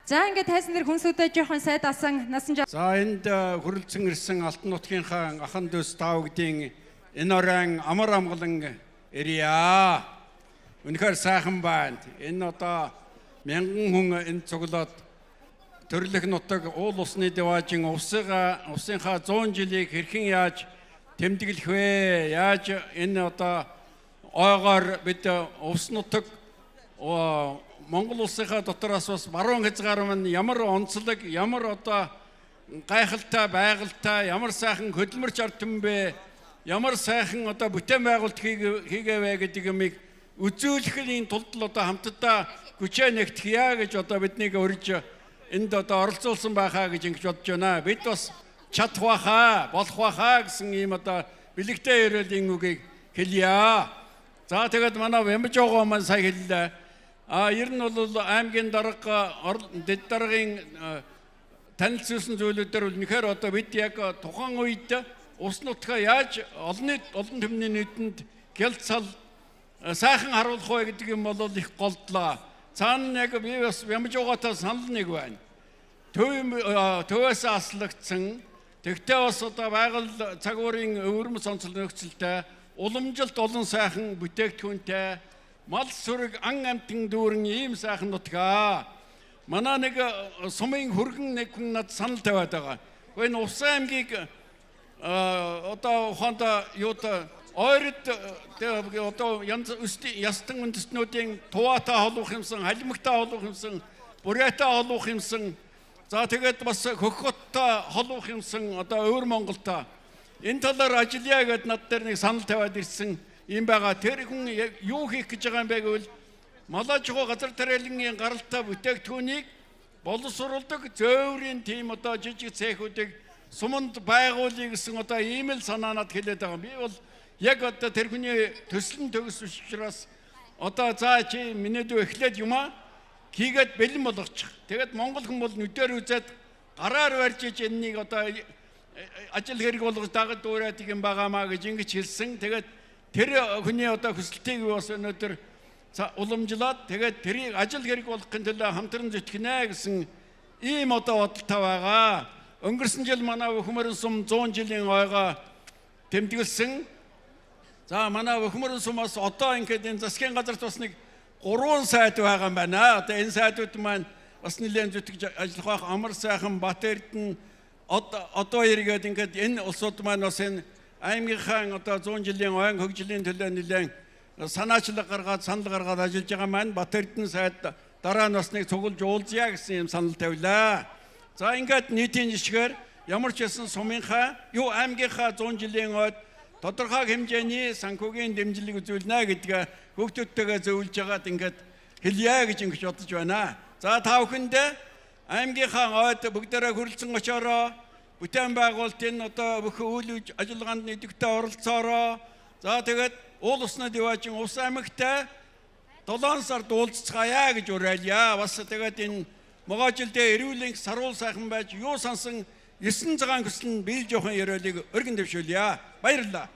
За ингээд тайсан дээр хүнсүүдэд жоохон сайд асан насан жаа. За энд хүрэлцэн ирсэн Алтан нутгийнхаа ахан дүүс таавгдын энэ орон амар амгалан ирья. Үнэхээр сайхан байна. Энэ одоо мянган хүн энд цуглаад төрлөх нутаг уул усны деважин усынхаа 100 жилийг хэрхэн яаж тэмдэглэх вэ? Яаж энэ одоо ойгоор бид ус нутаг Монгол улсынхаа дотроос бас баруун хязгаар маань ямар онцлог, ямар одоо гайхалтай байгальтай, ямар сайхан хөдөлмөрч ард түмэн бэ, ямар сайхан одоо бүтээн байгуулалт хийгээвэ гэдэг юмыг үзүүлэхийн тулд л одоо хамтдаа хүчээ нэгтгэе гэж одоо биднийг урьж энд одоо оролцуулсан байхаа гэж ингэж бодож байна. Бид бас чадах байхаа, болох байхаа гэсэн ийм одоо бэлэгтэй яриалын үгийг хэлье. За тэгээд манай Вэмжоогоо маань сая хэллээ. Ер нь бол аймгийн дарга дэд даргын танилцуулсан зүйлүүдээр үнэхээр одоо бид яг тухайн үед ус нутгаа яаж олон түмний нийтэнд гялцал сайхан харуулах вэ гэдэг юм бол их голдлоо. Цаана яг би бас Вэмжоогоотой санал нэг байна. Төвөөс аслагдсан тэгтээ бас одоо байгаль цагуурын өвөрмөц онцлог нөхцөлтэй уламжилт олон сайхан бүтээгдэхүүнтэй мал сүрэг ан амтэн дүүрэн ийм сайхан нутгаа. Манай нэг сумын хөргөн нэг хүн над санал тавиад байгаа. Энэ Усан аймгийг одоо ухаанда юута ойрд одоо ястан үндэстнүүдийн Туваатай холбох юмсан, Халимагтай холбох юмсан, Бурятай холбох юмсан. За тэгээд бас Хөхөттэй холбох юмсан одоо Өвөр Монголтой. Энэ талаар ажиллая гэд над дээр нэг санал тавиад ирсэн. Ийм байгаа тэр хүн юу хийх гэж байгаа юм бэ гэвэл малажгүй газар тариалангийн гаралтай бүтээгдэхүүнийг боловсруулдаг зөөврийн тийм одоо жижиг цехүүдийг суманд байгуулъя гэсэн одоо ийм л санаанад хэлээд байгаа. Би бол яг одоо тэр хүний төсөл нь төгс учраас одоо за чи миний дүү эхлээд юмаа хийгээд бэлэн болгочих. Тэгээд монгол хүн бол нүдээр үзээд гараар барьж иж энэнийг одоо ажил хэрэг болгож дагад дуурайд юм байгаамаа гэж ингэж хэлсэн. Тэгээд тэр хүний одоо хүсэлтийг бас өнөөдөр уламжлаад тэгээд тэрийг ажил хэрэг болгохын төлөө хамтран зүтгэнэ гэсэн ийм одоо бодолтой байгаа. Өнгөрсөн жил манай Өхмөрөн сум 100 жилийн ойгоо тэмдэглэсэн. За манай Өхмөрөн сумаас одоо ингээд энэ засгийн газарт бас нэг 3 сайд байгаа юм байна. Одоо энэ сайдууд маань бас нэлээд зүтгэж ажиллах байх. Амар сайхан Бат Эрдэнэ одоо иргээд ингээд энэ улсууд маань бас энэ аймгийнхаа одоо 100 жилийн ойн хөгжлийн төлөө нэлээд санаачлаг гаргаад санал гаргаад ажиллаж байгаа маань Бат Эрдэнэ сайд дараа нь бас нэг цуглаж уулзъя гэсэн юм санал тавилаа. За ингээд нийтийн жишгээр ямар ч байсан сумынхаа аймгийнхаа 100 жилийн ойд тодорхой хэмжээний санхүүгийн дэмжлэг үзүүлнэ гэдгээ хүүхдүүдтэйгээ зөвлөж байгаад ингээд хэлье гэж ингэж бодож байна. За та бүхэндээ аймгийнхаа ойд бүгдээрээ хүрэлцэн очоороо бүтээн байгуулалтын одоо бүх үйл ажиллагаанд нэгдэгтэй оролцоороо. За тэгээд уул усны деважин Ус аймагтай 7 сард уулзцгаая гэж уриалъя. Бас тэгээд энэ могоожилдээ эрүүлэн саруул сайхан байж юу сансан 9 цагаан хүсэл нь биелж явахын яриолыг өргөн дэвшүүлье. Баярлалаа.